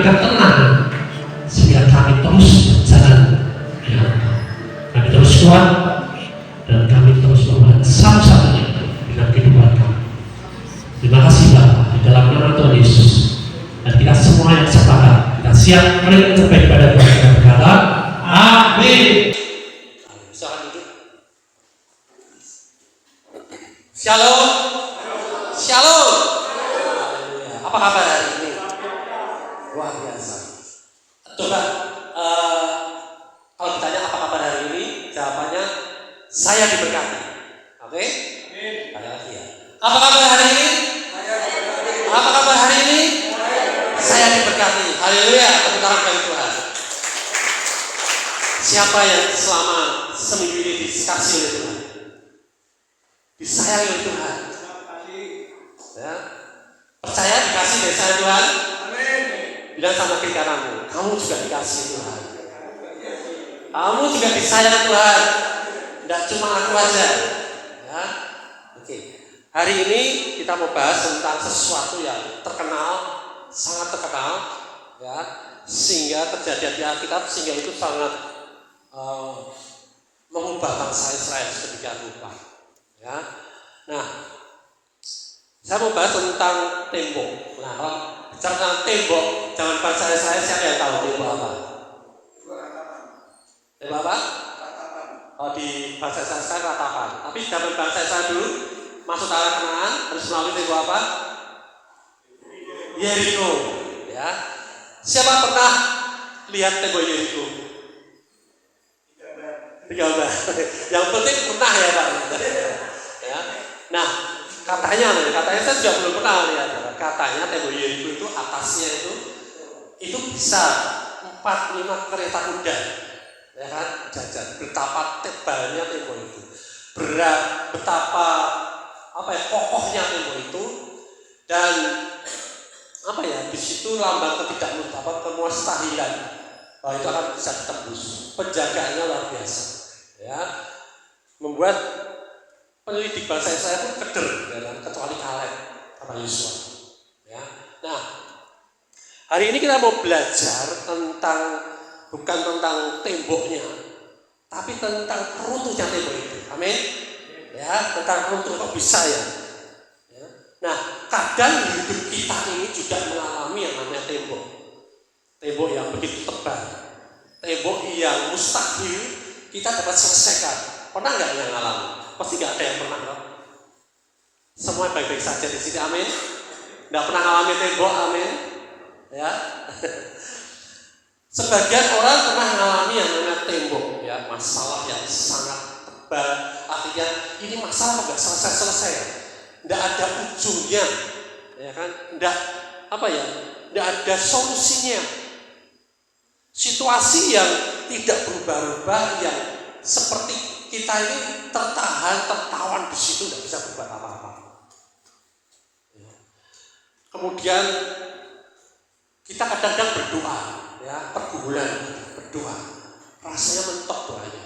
kami tenang, sehingga kami terus berjalan dengan Engkau. Kami terus kuat dan kami terus membuat satu-satunya dengan kehidupan kami. Terima kasih Bapak, di dalam nama Tuhan Yesus. Dan kita semua yang sepakat, kita siap melihat yang terbaik pada Tuhan. Kita berkata, amin. Silakan duduk. Shalom. Shalom. Apa kabar hari ini? Luar biasa. Coba kalau ditanya apa kabar hari ini, jawabannya saya diberkati. Oke? Ada lagi ya. Apa kabar hari ini? Apa kabar hari ini? Saya diberkati. Haleluya. Tepuk tangan bagi Tuhan. Siapa yang selama seminggu ini dikasih oleh Tuhan? Disayangi oleh Tuhan. Ya. Percaya dikasih dari sayang Tuhan? Amin. Bilang sama kiri kananmu, kamu juga dikasih Tuhan. Kamu juga disayang Tuhan. Tidak cuma aku aja. Ya. Oke. Hari ini kita mau bahas tentang sesuatu yang terkenal, sangat terkenal, ya, sehingga terjadi di Alkitab, sehingga itu sangat mengubah bangsa Israel sedemikian rupa. Ya. Nah, saya mau bahas tentang tembok. Nah, kalau bicara tentang tembok, zaman bangsa Israel, siapa yang tahu tembok apa? Tembok apa? Oh, di bangsa Israel ratapan. Tapi zaman bangsa Israel dulu masuk tanah Kanaan harus melalui tembok apa? Yeriko. Ya. Siapa pernah lihat tembok Yeriko? 13. Yang penting pernah ya Pak. Ya. Nah, katanya saya juga belum pernah lihat. Katanya tembok Yeriko itu atasnya itu bisa 4-5 kereta kuda. Ya kan? Jajan. Betapa tebalnya tembok itu. Betapa kokohnya tembok itu, dan di situ lambang kemustahilan bahwa itu akan bisa ditembus. Penjagaannya luar biasa, ya, membuat penyelidik bangsa Israel pun keder, ya, kecuali Kaleb sama Yosua. Ya. Nah, hari ini kita mau belajar bukan tentang temboknya, tapi tentang runtuhnya tembok itu. Amin. Ya, tentang runtuh kok bisa ya. Nah, kadang hidup kita ini juga mengalami yang namanya tembok. Tembok yang begitu tebal, tembok yang mustahil kita dapat selesaikan. Pernah nggak yang alami? Pasti nggak ada yang pernah, kan? Semua baik-baik saja di sini, amin. Nggak pernah mengalami tembok, amin. Ya. Sebagian orang pernah mengalami yang namanya tembok, ya, masalah yang sangat tebal. Artinya ini masalah nggak selesai-selesai. Tidak ada ujungnya, ya kan? Tidak ada solusinya. Situasi yang tidak berubah-ubah, yang seperti kita ini tertawan di situ, tidak bisa berubah apa-apa. Ya. Kemudian kita kadang-kadang berdoa, ya, pergumulan berdoa, rasanya mentok doanya.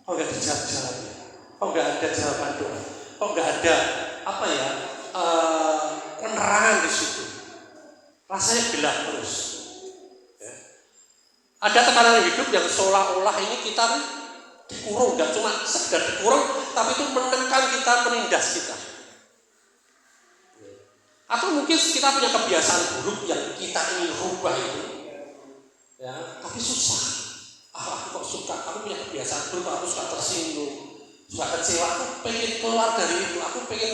Kok nggak dijawab jawabannya? Kok nggak ada jawaban doa? Kok nggak ada penerangan di situ? Rasanya gelap terus. Ya. Ada tekanan hidup yang seolah-olah ini kita dikurung, nggak cuma sekedar dikurung, tapi itu menekan kita, menindas kita. Atau mungkin kita punya kebiasaan buruk yang kita ingin rubah itu, ya, tapi susah. Aku kok suka, aku punya kebiasaan buruk, aku suka tersinggung, suka kecewa, aku pengen keluar dari itu, aku pengen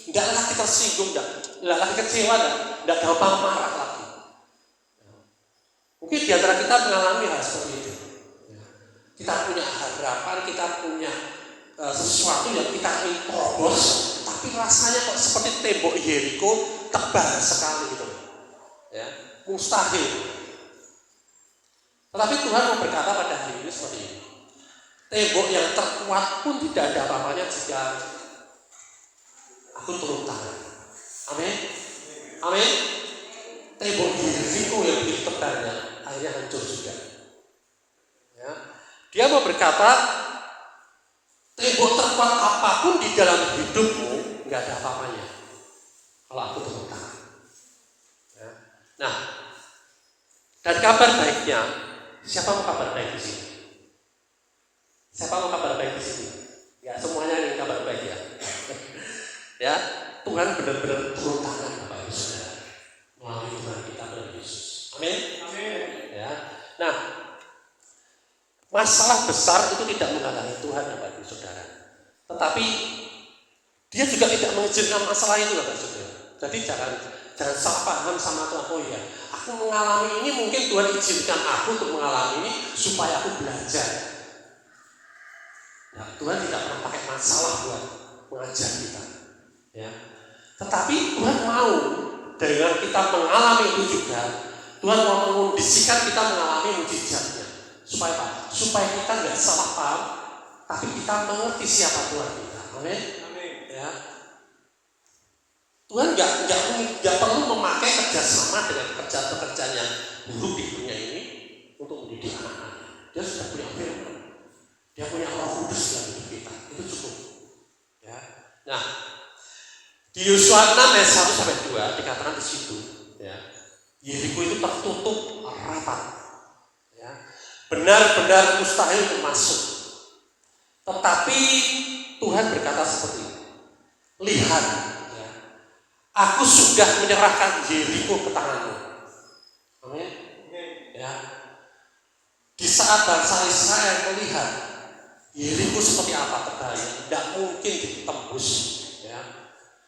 tidak lagi tersinggung, tidak lagi kecewa, tidak gampang marah lagi. Mungkin di antara kita mengalami hal seperti itu. Kita punya harapan, kita punya sesuatu yang kita ingin terobos, tapi rasanya kok seperti tembok Yeriko, tebal sekali gitu. Ya, mustahil. Tetapi Tuhan mau berkata pada hari ini seperti ini. Tembok yang terkuat pun tidak ada apa-apanya jika aku turun tangan. Amin. Amin. Tembok Yeriko yang begitu tebalnya akhirnya hancur juga. Ya. Dia mau berkata, tembok terkuat apapun di dalam hidupmu nggak ada apa-apanya kalau aku turun tangan. Ya. Nah, Dan kabar baiknya, siapa mau kabar baik di sini? Siapa mau kabar baik di sini? Ya, semuanya ingin kabar baik ya. Ya, Tuhan benar-benar turun tangan Bapak Ibu Saudara melalui Tuhan kita Tuhan Yesus. Amin. Amin. Ya. Nah, masalah besar itu tidak menghalangi Tuhan Bapak Ibu Saudara. Tetapi dia juga tidak mengizinkan masalah itu Bapak Ibu Saudara. Jadi jangan salah paham sama Tuhan. Oh ya, aku mengalami ini, mungkin Tuhan izinkan aku untuk mengalami ini supaya aku belajar. Nah, Tuhan tidak pernah pakai masalah buat mengajar kita. Ya. Tetapi Tuhan mau dengan kita mengalami itu juga, Tuhan mau mengondisikan kita mengalami mujizatnya. Supaya apa? Supaya kita nggak salah paham, tapi kita mengerti siapa Tuhan kita. Amin. Ya. Tuhan nggak perlu memakai kerjasama dengan pekerjaan yang buruk di dunia ini untuk mendidik anak-anaknya. Dia sudah punya firman, dia punya Roh Kudus dalam hidup kita. Itu cukup. Ya. Nah, di Yosua 6 ayat 1-2 dikatakan di situ, ya, Yeriko itu tertutup rapat, ya, benar-benar mustahil untuk masuk. Tetapi Tuhan berkata seperti ini, lihat, ya, aku sudah menyerahkan Yeriko ke tanganmu. Amin. Ya. Di saat bangsa Israel melihat Yeriko seperti apa tebalnya, tidak mungkin ditembus. Ya.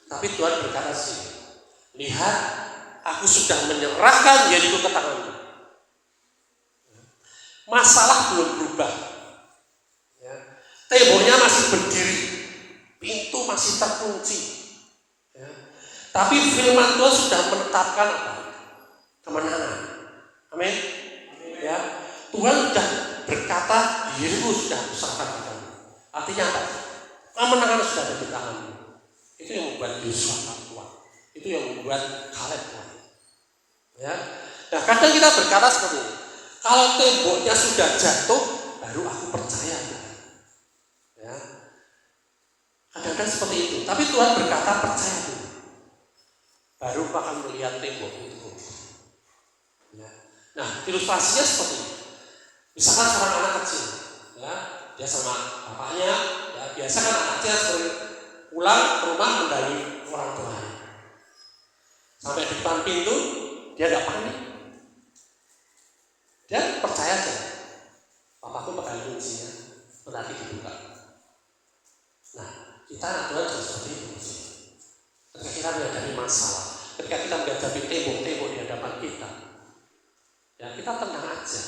Tapi Tuhan berkata sih, lihat, aku sudah menyerahkan Yeriko ke tanganmu. Masalah belum berubah. Ya. Temboknya masih berdiri, pintu masih terkunci. Ya. Tapi firman Tuhan sudah menetapkan apa? Kemenangan. Amin. Ya. Tuhan sudah berkata, Yeriko sudah serahkan kepadamu. Artinya apa? Kemenangan sudah ada di tanganmu. Itu yang membuat Yosua kuat. Itu yang membuat Kaleb kuat. Ya. Nah, kadang kita berkata seperti ini. Kalau temboknya sudah jatuh, baru aku percaya. Ya. Kadang-kadang seperti itu. Tapi Tuhan berkata percaya dulu. Baru akan melihat tembok itu. Ya. Nah, ilustrasinya seperti ini. Misalkan seorang anak kecil, ya, dia sama bapaknya, ya, biasa kan anak kecil sering pulang ke rumah mendahului orang tuanya. Sampai di depan pintu, dia tidak panik. Dia percaya aja, papaku bakal kuncinya, nanti dibuka. Nah, kita anak Tuhan juga seperti itu. Ketika kita menghadapi masalah, ketika kita menghadapi tembok-tembok di hadapan kita, ya kita tenang aja.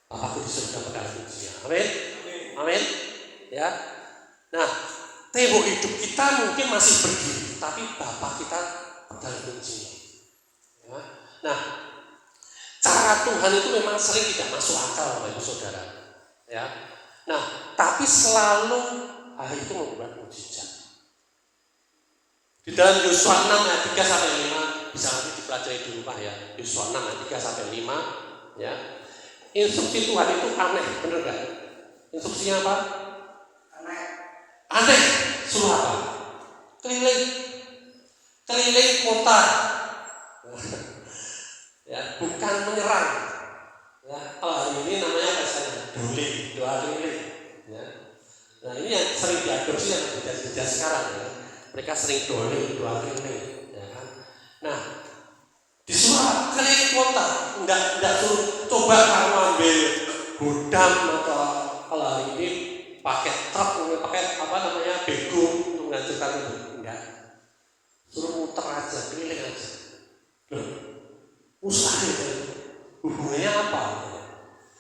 Papaku di surga bakal kuncinya. Amin. Amin. Ya. Nah, tembok hidup kita mungkin masih berdiri, tapi Bapa kita pegang kuncinya. Ya. Nah, cara Tuhan itu memang sering tidak masuk akal, Bapak Ibu Saudara. Ya. Nah, tapi selalu hal itu membuat mujizat. Di dalam Yosua 6 ayat 3-5 bisa nanti dipelajari di rumah ya. Yosua 6 ayat 3-5 ya. Instruksi Tuhan itu aneh, benar gak? Instruksinya apa? Aneh. Suruh apa? Keliling kota. Ya, bukan menyerang. Ya, kalau hari ini namanya apa istilahnya? Doa keliling. Ya. Nah, ini yang sering diadopsi yang gereja-gereja sekarang ya. Mereka sering doa keliling, ya kan? Nah, disuruh keliling kota, enggak suruh coba kamu ambil gudang atau kalau hari ini pakai truk, pakai apa namanya bego untuk menghancurkan itu, enggak. Suruh muter aja, keliling aja. Loh, mustahil itu. Hubungannya apa?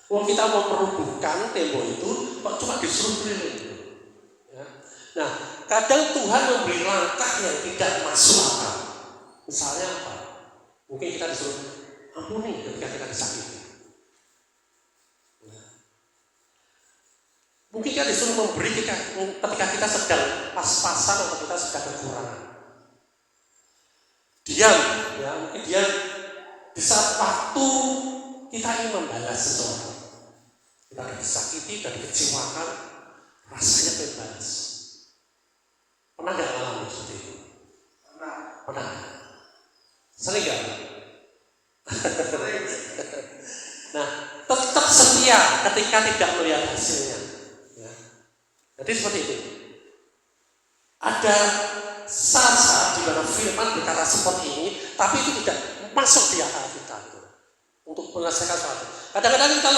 Kalau kita mau merubuhkan tembok itu, kok cuma disuruh keliling. Ya. Nah, kadang Tuhan memberi langkah yang tidak masuk akal. Misalnya apa? Mungkin kita disuruh ampuni ketika kita disakiti. Mungkin kita disuruh memberi ketika kita sedang pas-pasan atau kita sedang kekurangan. Diam, ya, mungkin diam di saat waktu kita ingin membalas sesuatu. Kita disakiti, kita dikecewakan, rasanya pengen balas. Pernah nggak ngalamin seperti itu? Pernah. Sering nggak? Nah, tetap setia ketika tidak melihat hasilnya. Ya. Jadi seperti itu. Ada saat-saat di mana firman berkata seperti ini, tapi itu tidak masuk di akal kita gitu, untuk menyelesaikan sesuatu. Kadang-kadang kita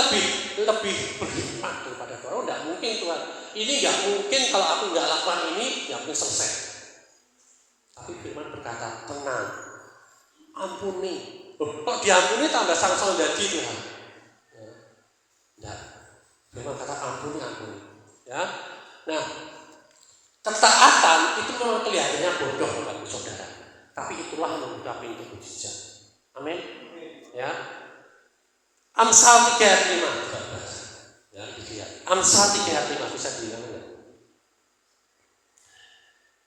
lebih berhikmat daripada Tuhan. Oh, tidak mungkin Tuhan. Ini nggak mungkin kalau aku nggak lakukan ini, nggak mungkin selesai. Tapi firman berkata, tenang, ampuni. Kok diampuni tambah sang-sang jadi Tuhan? Tidak. Firman kata ampuni. Ya. Nah, ketaatan itu memang kelihatannya bodoh bagi saudara. Tapi itulah yang membuka pintu mujizat. Amin. Ya. Amsal 3 ayat 5. Ya, dilihat. Amsal 3 ayat 5 bisa dilihat.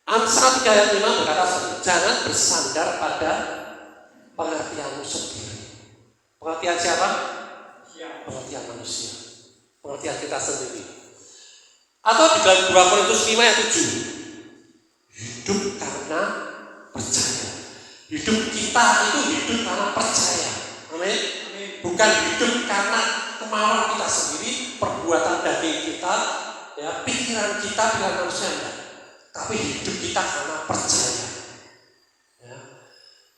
Amsal 3 ayat 5 berkata, jangan bersandar pada pengertianmu sendiri. Pengertian siapa? Pengertian manusia. Pengertian kita sendiri. Atau di dalam 2 Korintus 5 ayat 7. Hidup karena percaya. Hidup kita itu hidup karena percaya. Amin. Bukan hidup karena kemauan kita sendiri, perbuatan daging kita, ya, pikiran kita, pikiran manusia enggak. Tapi hidup kita karena percaya. Ya.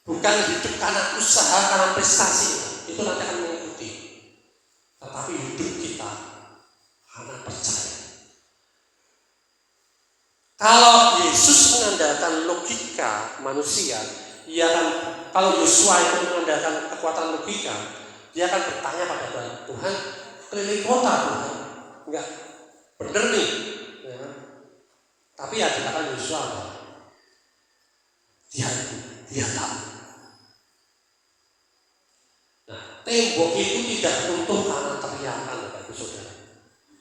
Bukan hidup karena usaha, karena prestasi. Itu nanti akan mengikuti. Tetapi hidup kita karena percaya. Kalau Yesus mengandalkan logika manusia, dia akan, kalau Yosua itu mengandalkan kekuatan logika, dia akan bertanya pada Tuhan, Tuhan, keliling kota Tuhan, enggak benar nih. Ya. Tapi ya dikatakan Yosua, dia tahu. Nah, tembok itu tidak runtuh karena teriakan, Bapak Ibu Saudara.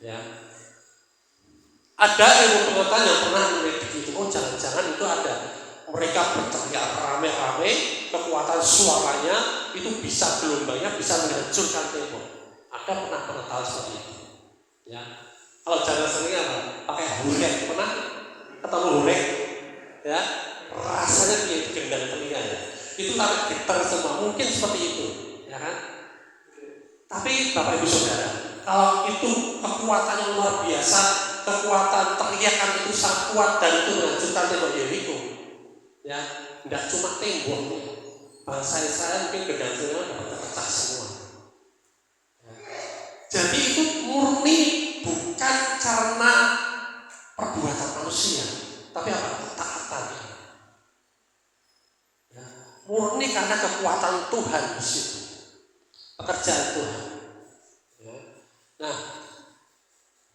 Ya. Ada ilmu pengetahuan yang pernah melihat itu, oh jangan-jangan itu ada. Mereka berteriak rame-rame, kekuatan suaranya itu bisa gelombangnya bisa menghancurkan tembok. Ada pernah pengetahuan seperti itu. Ya. Kalau jangan sering apa? Pakai hurek, pernah ketemu hurek? Ya, rasanya dia digendang telinga ya. Itu sampai getar semua, mungkin seperti itu, ya kan? Tapi Bapak Ibu Saudara, kalau itu kekuatan yang luar biasa, kekuatan teriakan itu sangat kuat dan itu menghancurkan tembok Yeriko. Ya, tidak cuma temboknya. Bangsa Israel mungkin gedang-gedang dapat terpecah semua. Ya. Jadi itu murni bukan karena perbuatan manusia, tapi apa? Ketaatan. Ya. Murni karena kekuatan Tuhan di situ. Pekerjaan Tuhan. Ya. Nah,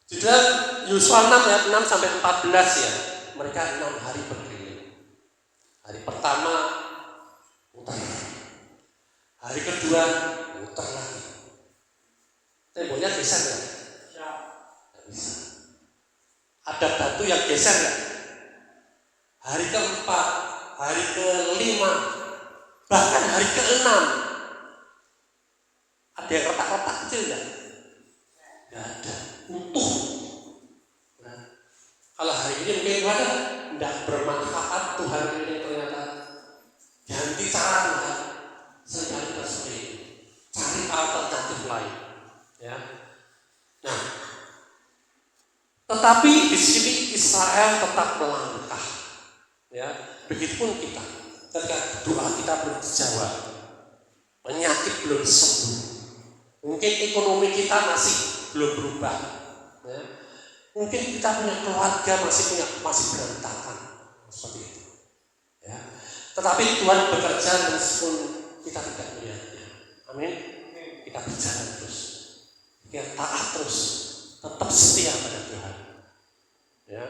di dalam Yosua 6 ayat 6 sampai 14 ya, mereka 6 hari berkeliling. Hari pertama muter, hari kedua muter lagi. Temboknya geser nggak? Nggak bisa. Ada batu yang geser nggak? Hari keempat, hari kelima, bahkan hari keenam, ada yang retak-retak kecil nggak? Nggak ada, utuh. Nah, kalau hari ini mungkin ada, tidak bermanfaat Tuhan ini ternyata. Ganti cara Tuhan, seringkali kita seperti itu. Cari alternatif lain, ya. Nah, tetapi di sini Israel tetap melangkah, ya. Begitupun kita, ketika doa kita belum dijawab, penyakit belum sembuh, mungkin ekonomi kita masih belum berubah, ya. Mungkin kita punya keluarga masih berantakan, seperti itu, ya. Tetapi Tuhan bekerja meskipun kita tidak melihatnya. Amin. Kita berjalan terus, kita taat terus, tetap setia pada Tuhan. Ya.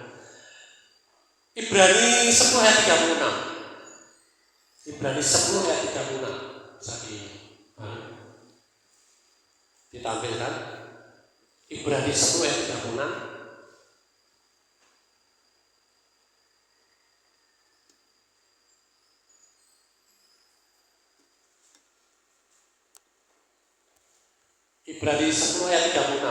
Ibrani 10 ayat 36. Ibrani 10 ayat 36. Saat ini. Ditampilkan. Ibrani 10 ayat 36. Ibrani 10 ayat 36.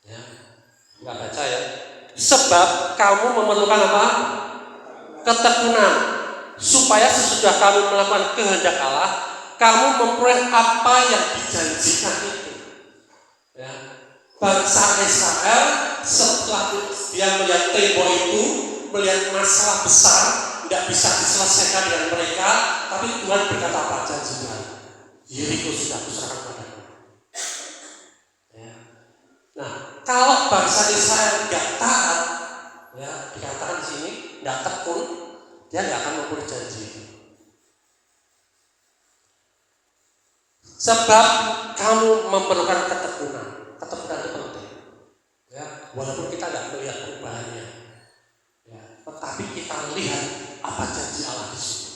Ya, enggak baca ya. Sebab kamu memerlukan apa? ketekunan, supaya sesudah kamu melakukan kehendak Allah, kamu memperoleh apa yang dijanjikan itu. Ya. Bangsa Israel setelah dia melihat tembok itu, melihat masalah besar, tidak bisa diselesaikan dengan mereka, tapi Tuhan berkata apa? Janji Tuhan, Yeriko sudah kuserahkan padamu. Ya. Nah, kalau bangsa Israel tidak taat, ya dikatakan di sini tidak tekun, dia tidak akan memperoleh janji itu. Sebab kamu memerlukan ketekunan. Ketekunan itu penting. Ya, walaupun kita tidak melihat perubahannya, ya, tetapi kita lihat apa janji Allah di situ.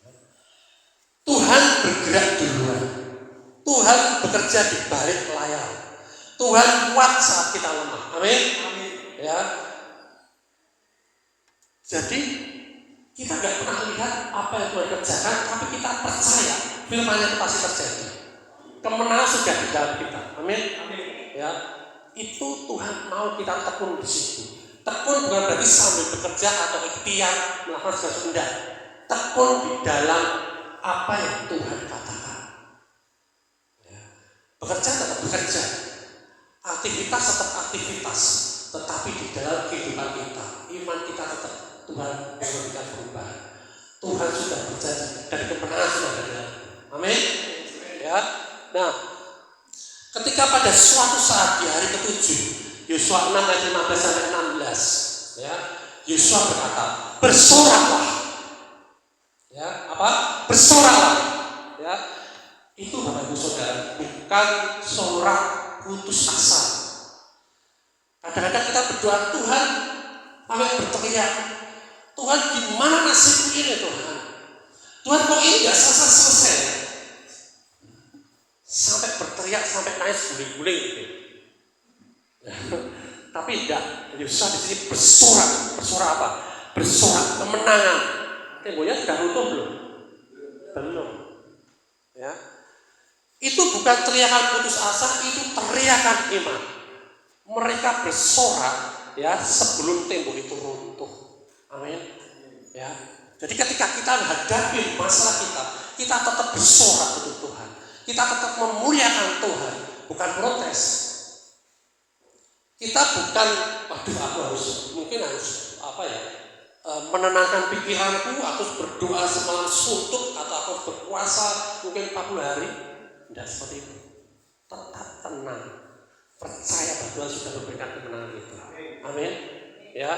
Ya. Tuhan bergerak duluan. Tuhan bekerja di balik layar. Tuhan kuat saat kita lemah. Amin. Ya. Jadi kita nggak pernah lihat apa yang Tuhan kerjakan, tapi kita percaya firman-Nya itu pasti terjadi. Kemenangan sudah di dalam kita. Amin. Ya, itu Tuhan mau kita tekun di situ. Tekun bukan berarti sambil bekerja atau ikhtiar melakukan sesuatu, tidak. Tekun di dalam apa yang Tuhan katakan. Ya. Bekerja tetap bekerja, aktivitas tetap aktivitas, tetapi di dalam kehidupan kita, iman kita tetap Tuhan memberikan perubahan. Tuhan sudah berjanji dan kemenangan sudah ada. Amin. Ya. Nah, ketika pada suatu saat di hari ke-7, Yosua 6 ayat 15 sampai 16, ya, Yosua berkata, bersoraklah. Ya, apa? Bersoraklah. Ya. Itu Bapak Ibu Saudara, bukan sorak putus asa. Kadang-kadang kita berdoa, Tuhan, sampai berteriak, Tuhan gimana nasibku ini Tuhan? Tuhan kok ini gak selesai-selesai? Sampai berteriak, sampai nangis guling-guling gitu. Tapi tidak, Yosua di sini bersorak. Bersorak apa? Bersorak kemenangan. Temboknya sudah runtuh belum? Belum. Ya. Itu bukan teriakan putus asa, itu teriakan iman. Mereka bersorak ya sebelum tembok itu runtuh. Amin. Ya. Jadi ketika kita menghadapi masalah kita tetap bersorak untuk Tuhan. Kita tetap memuliakan Tuhan, bukan protes. Kita bukan, waduh aku harus menenangkan pikiranku, aku harus berdoa semalam suntuk, atau aku harus berpuasa mungkin 40 hari. Tidak seperti itu. Tetap tenang, percaya bahwa Tuhan sudah memberikan kemenangan itu. Amin. Ya,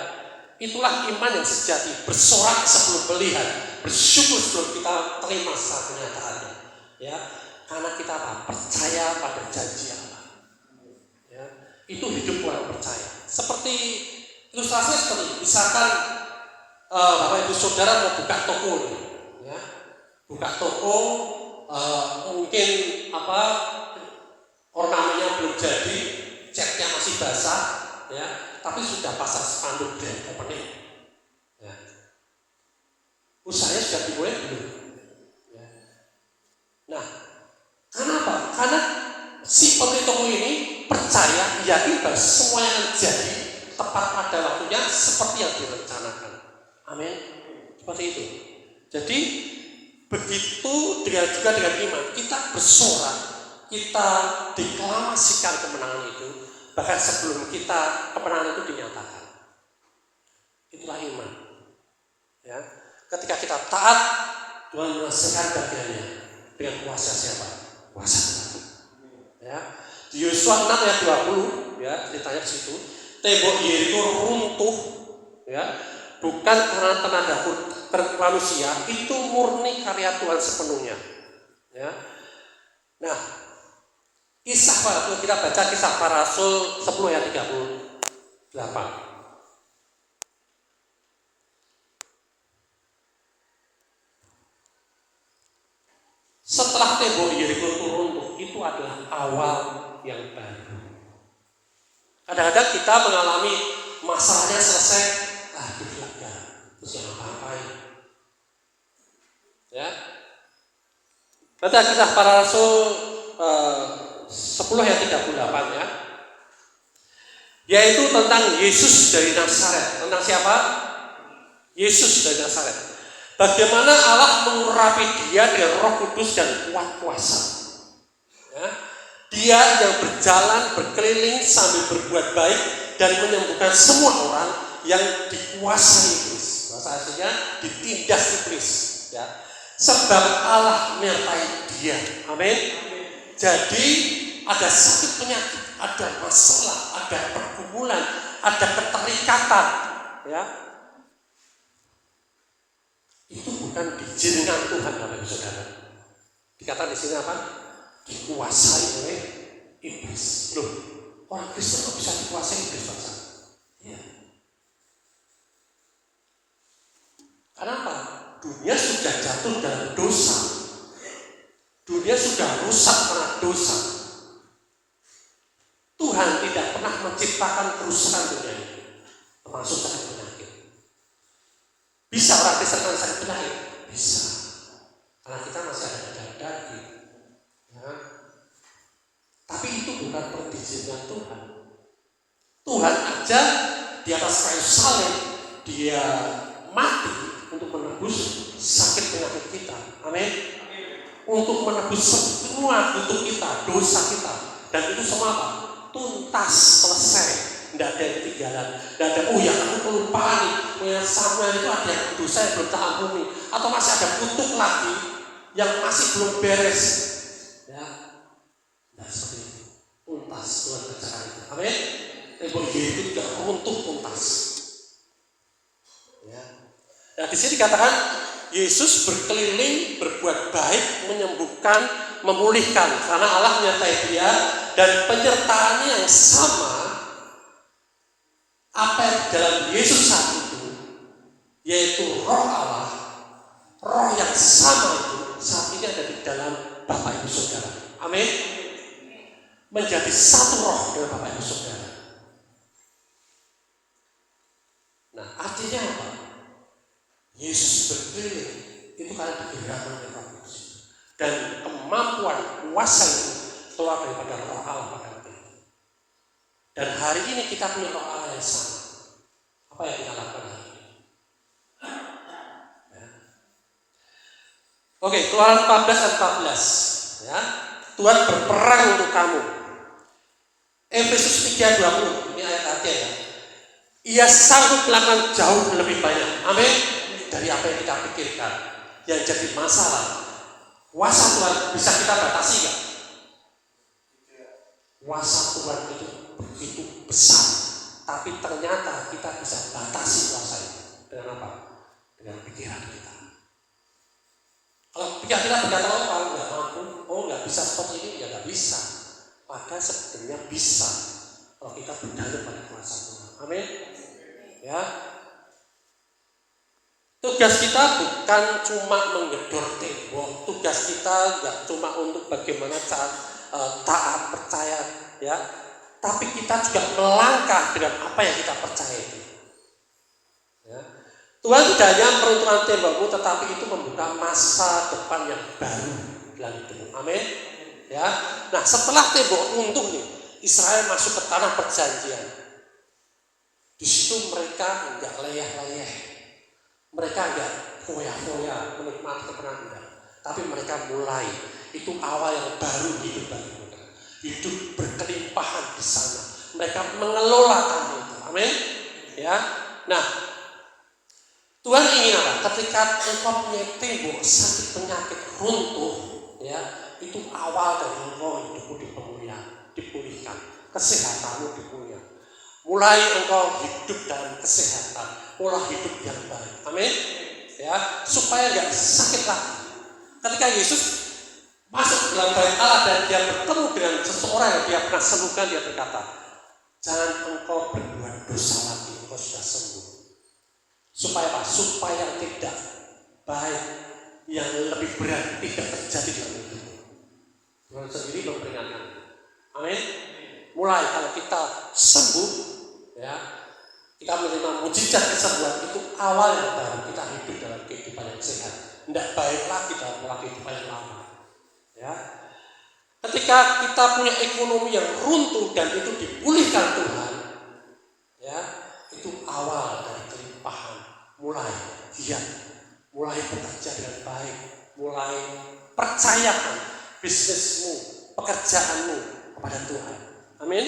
itulah iman yang sejati. Bersorak sebelum melihat, bersyukur sebelum kita terima saat kenyataannya. Ya. Karena kita percaya pada janji Allah. Ya, itu hidup orang percaya. Seperti ilustrasinya seperti misalkan Bapak Ibu Saudara mau buka toko, ya, buka toko, mungkin ornamennya belum jadi, catnya masih basah, ya, tapi sudah pasang spanduk grand opening. Ya. Usahanya sudah dimulai belum? Ya. Nah. Kenapa? Karena si pemilik toko ini percaya, yakin bahwa semuanya akan jadi tepat pada waktunya seperti yang direncanakan. Amin. Seperti itu. Jadi begitu juga dengan iman, kita bersorak, kita deklamasikan kemenangan itu, bahkan sebelum kita kemenangan itu dinyatakan. Itulah iman. Ya. Ketika kita taat, Tuhan menyelesaikan bagiannya dengan kuasa siapa? Kuasa Tuhan. Ya. Di Yosua 6 ayat 20, ya, ceritanya di situ, tembok Yeriko runtuh, ya, bukan karena tenaga manusia, itu murni karya Tuhan sepenuhnya. Ya. Nah, kisah para rasul, kita baca kisah para rasul 10 ayat 38. Setelah tembok Yeriko runtuh, itu adalah awal yang baru. Kadang-kadang kita mengalami masalahnya selesai, lega, terus yang apa-apain. Ya. Baca kisah para rasul 10 ayat 38, ya. Yaitu tentang Yesus dari Nazaret. Tentang siapa? Yesus dari Nazaret. Bagaimana Allah mengurapi dia dengan Roh Kudus dan kuat kuasa. Ya. Dia yang berjalan berkeliling sambil berbuat baik dan menyembuhkan semua orang yang dikuasai iblis. Bahasa aslinya ditindas iblis. Ya. Sebab Allah menyertai dia. Amin. Jadi ada sakit penyakit, ada masalah, ada pergumulan, ada keterikatan. Ya. Itu bukan diizinkan Tuhan, Bapak Ibu Saudara. Dikatakan di sini apa? Dikuasai oleh iblis. Loh, orang Kristen kok bisa dikuasai iblis, Pak? Ya. Kenapa? Dunia sudah jatuh dalam dosa. Dunia sudah rusak karena dosa. Tuhan tidak pernah menciptakan kerusakan dunia ini, termasuk sakit penyakit. Bisa orang Kristen kan sakit penyakit? Bisa. Karena kita masih ada darah daging. Ya. Tapi itu bukan perizinan Tuhan. Tuhan aja di atas kayu salib dia mati untuk menebus sakit penyakit kita. Amin. Untuk menebus semua untuk kita, dosa kita. Dan itu semua apa? Tuntas, selesai. Tidak ada yang ketinggalan. Tidak ada, oh ya aku kelupaan nih. Oh ya Samuel itu ada yang dosa yang belum terampuni. Atau masih ada kutuk lagi yang masih belum beres. Ya, tidak seperti itu. Tuntas Tuhan kerjakan itu. Amin. Tembok itu tidak runtuh tuntas. Ya. Nah di sini dikatakan Yesus berkeliling, berbuat baik, menyembuhkan, memulihkan. Karena Allah menyertai dia dan penyertaannya yang sama apa yang dalam Yesus saat itu, yaitu Roh Allah, Roh yang sama itu saat ini ada di dalam Bapak Ibu Saudara. Amin. Menjadi satu roh dengan Bapak Ibu Saudara. Nah artinya apa? Yesus berkeliling itu karena digerakkan oleh Roh Kudus dan kemampuan kuasa itu keluar daripada Roh Allah pada waktu itu. Dan hari ini kita punya Roh Allah yang sama. Apa yang kita lakukan hari ini? Ya. Oke, Keluaran 14 dan 14. Ya. Tuhan berperang untuk kamu. Efesus 3:20 ini ayat hati ya. Ia sanggup melakukan jauh lebih banyak. Amin. Dari apa yang kita pikirkan. Yang jadi masalah, kuasa Tuhan bisa kita batasi nggak? Kuasa Tuhan itu begitu besar, tapi ternyata kita bisa batasi kuasa itu dengan apa? Dengan pikiran kita. Kalau pikiran kita berkata oh nggak mampu, oh nggak bisa seperti ini, ya nggak bisa. Padahal sebenarnya bisa kalau kita berdalil pada kuasa Tuhan. Amin. Ya. Tugas kita bukan cuma menggedor tembok. Tugas kita nggak cuma untuk bagaimana cara taat percaya, ya. Tapi kita juga melangkah dengan apa yang kita percaya itu. Ya. Tuhan tidak hanya meruntuhkan tembokmu, tetapi itu membuka masa depan yang baru dalam hidupmu. Amin. Ya. Nah, setelah tembok runtuh nih, Israel masuk ke tanah perjanjian. Di situ mereka nggak leyeh-leyeh. Mereka enggak foya-foya menikmati kemenangan, tapi mereka mulai itu awal yang baru hidup bagi mereka. Hidup berkelimpahan di sana. Mereka mengelola tanah itu. Amin. Ya. Nah, Tuhan ingin apa? Ketika engkau punya tembok sakit penyakit runtuh, ya, itu awal dari engkau hidupmu dipulihkan, kesehatanmu dipulihkan. Mulai engkau hidup dalam kesehatan, pola hidup yang baik. Amin. Ya, supaya enggak sakit lagi. Ketika Yesus masuk dalam bait Allah dan dia bertemu dengan seseorang yang dia pernah sembuhkan, dia berkata, jangan engkau berbuat dosa lagi, engkau sudah sembuh. Supaya apa? Supaya tidak baik yang lebih berat tidak terjadi dalam hidupmu. Tuhan sendiri memperingatkan. Amin. Mulai kalau kita sembuh, ya, kita menerima mujizat kesembuhan, itu awal yang baru kita hidup dalam kehidupan yang sehat. Tidak baik lagi dalam pola kehidupan yang lama. Ya. Ketika kita punya ekonomi yang runtuh dan itu dipulihkan Tuhan, ya, itu awal dari kelimpahan, mulai giat, mulai bekerja dengan baik, mulai percayakan bisnismu, pekerjaanmu kepada Tuhan. Amin.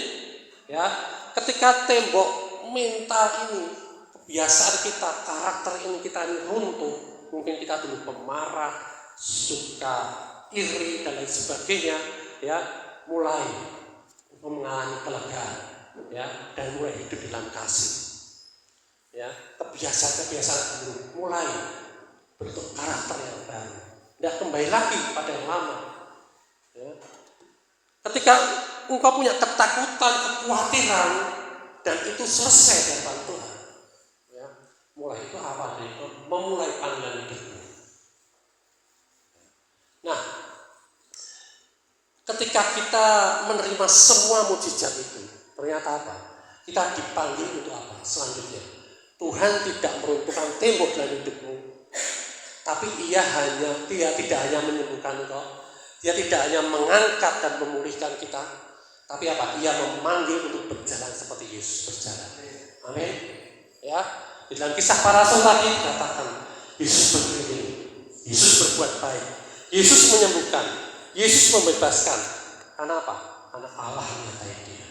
Ya, ketika tembok mental ini, kebiasaan kita, karakter ini kita runtuh, mungkin kita dulu pemarah, suka iri dan lain sebagainya, ya, mulai mengalami kelegaan, ya, dan mulai hidup dalam kasih. Ya, kebiasaan-kebiasaan buruk mulai bentuk karakter yang baru. Tidak kembali lagi pada yang lama. Ya. Ketika engkau punya ketakutan, kekhawatiran, dan itu selesai dengan Tuhan, ya, mulai itu apa? Itu memulai panggilan hidupmu. Nah, ketika kita menerima semua mukjizat itu, ternyata apa? Kita dipanggil untuk apa? Selanjutnya, Tuhan tidak meruntuhkan tembok dalam hidupmu, tapi Dia tidak hanya menyembuhkan engkau, Dia tidak hanya mengangkat dan memulihkan kita, tapi apa? Ia memanggil untuk berjalan seperti Yesus berjalan. Amin. Ya, di dalam kisah para rasul tadi dikatakan Yesus berkeliling, Yesus berbuat baik, Yesus menyembuhkan, Yesus membebaskan. Karena apa? Karena Allah menyertai Dia.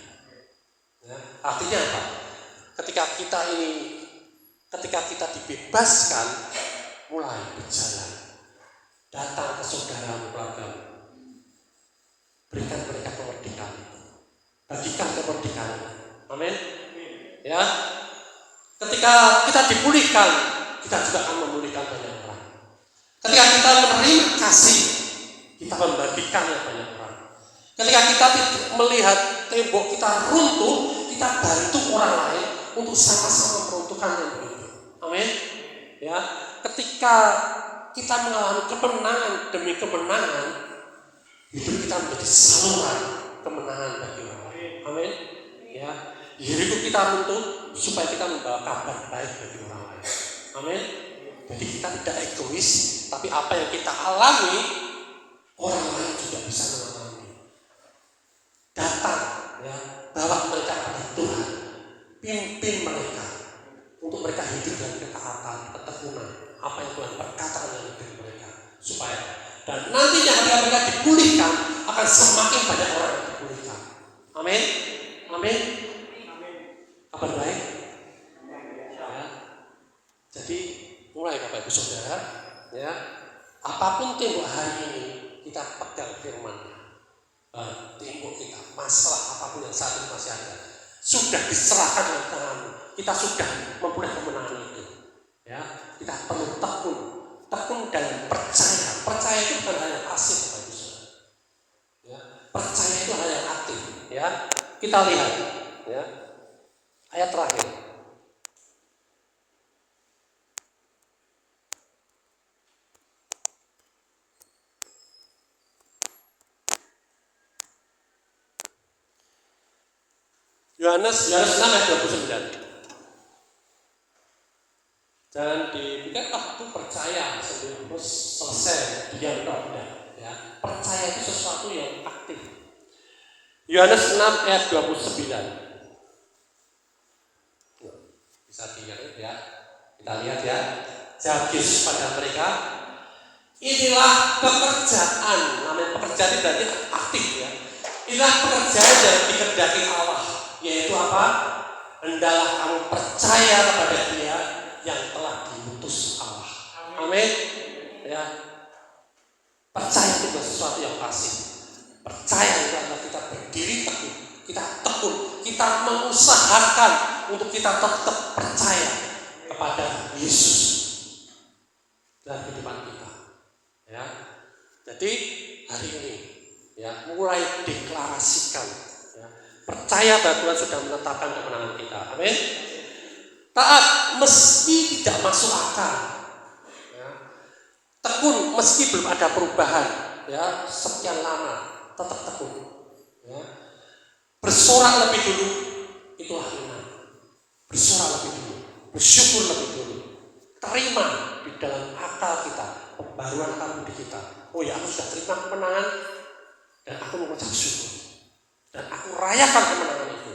Ya, artinya apa? Ketika kita dibebaskan, mulai berjalan, datang ke saudara keluarga, berikan mereka kemerdekaan, bagikan kemerdekaan. Amin. Ya, ketika kita dipulihkan, kita juga akan memulihkan banyak orang. Ketika kita menerima kasih, kita membagikan yang banyak orang. Ketika kita melihat tembok kita runtuh, kita bantu orang lain untuk sama-sama meruntuhkan yang itu. Amin. Ya, ketika kita mengalami kemenangan demi kemenangan, hidup kita menjadi saluran kemenangan bagi orang lain. Amin. Ya, hidup kita runtuh supaya kita membawa kabar baik bagi orang lain. Amin. Jadi kita tidak egois, tapi apa yang kita alami, orang lain juga bisa mengalami. Datang, ya, bawa mereka kepada Tuhan, pimpin mereka untuk mereka hidup dengan ketaatan, ketekunan, apa yang Tuhan berkatakan dalam hidup mereka, supaya dan nantinya ketika mereka dipulihkan akan semakin banyak orang yang dipulihkan. Amin. Amin. Kabar baik. Ya. Jadi mulai Bapak Ibu Saudara, ya, apapun tembok hari ini kita pegang firman-Nya. Tembok kita, masalah apapun yang saat ini masih ada, sudah diserahkan dalam tangan-Mu. Kita sudah memperoleh kemenangan itu. Ya, kita perlu tekun dalam percaya. Percaya itu bukan hal yang pasif, Bapak Ibu Saudara. Ya, percaya itu hal yang aktif. Ya, kita lihat, ya, ayat terakhir. Yohanes 6 ayat 29. Jangan dipikir, aku percaya sebelum selesai diam tidak. Ya, percaya itu sesuatu yang aktif. Yohanes 6 ayat 29. Bisa dilihat ya. Kita lihat ya. Jawab Yesus pada mereka, inilah pekerjaan. Namanya pekerjaan itu berarti aktif ya. Inilah pekerjaan yang dikehendaki Allah, yaitu apa? Hendaklah kamu percaya kepada Dia yang telah diutus Allah. Amin. Ya. Percaya itu bukan sesuatu yang pasif. Percaya itu adalah kita berdiri teguh, kita tekun, kita mengusahakan untuk kita tetap percaya kepada Yesus dalam kehidupan kita. Ya. Jadi hari ini, ya, mulai deklarasikan, ya, percaya bahwa Tuhan sudah menetapkan kemenangan kita. Amin. Taat meski tidak masuk akal, ya. Tekun meski belum ada perubahan, ya, sekian lama, tetap tekun, ya. Bersorak lebih dulu, itulah iman. Bersorak lebih dulu, bersyukur lebih dulu, terima di dalam akal kita pembaruan akal budi kita. Oh ya, aku sudah terima kemenangan dan aku mengucap syukur dan aku rayakan kemenangan itu.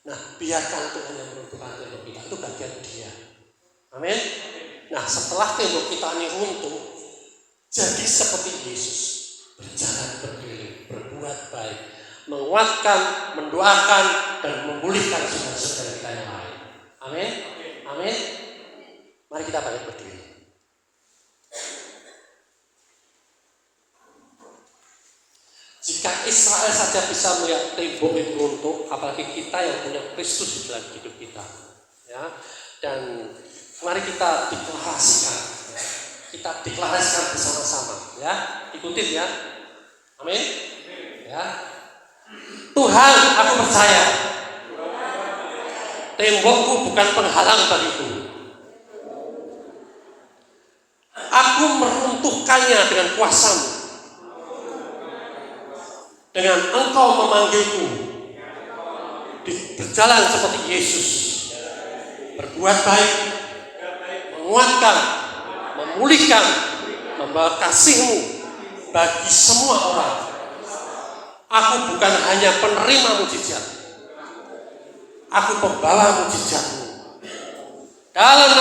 Nah, biarkan Tuhan yang menentukan tembok kita, itu bagian Dia. Amin. Nah, setelah tembok kita ini runtuh, jadi seperti Yesus, berjalan berkeliling, berbuat baik, menguatkan, mendoakan, dan memulihkan saudara-saudara kita yang lain. Amin. Amin. Mari kita balik berdiri. Jika Israel saja bisa melihat tembok itu runtuh, apalagi kita yang punya Kristus di dalam hidup kita, ya. Dan mari kita deklarasikan, bersama-sama, ya. Ikutin ya, amin. Ya, Tuhan, aku percaya, tembokku bukan penghalang bagiku. Aku meruntuhkannya dengan kuasa-Mu. Dengan Engkau memanggilku, berjalan seperti Yesus, berbuat baik, menguatkan, memulihkan, membawa kasih-Mu bagi semua orang. Aku bukan hanya penerima mujizat, aku pembawa mujizat-Mu. Dalam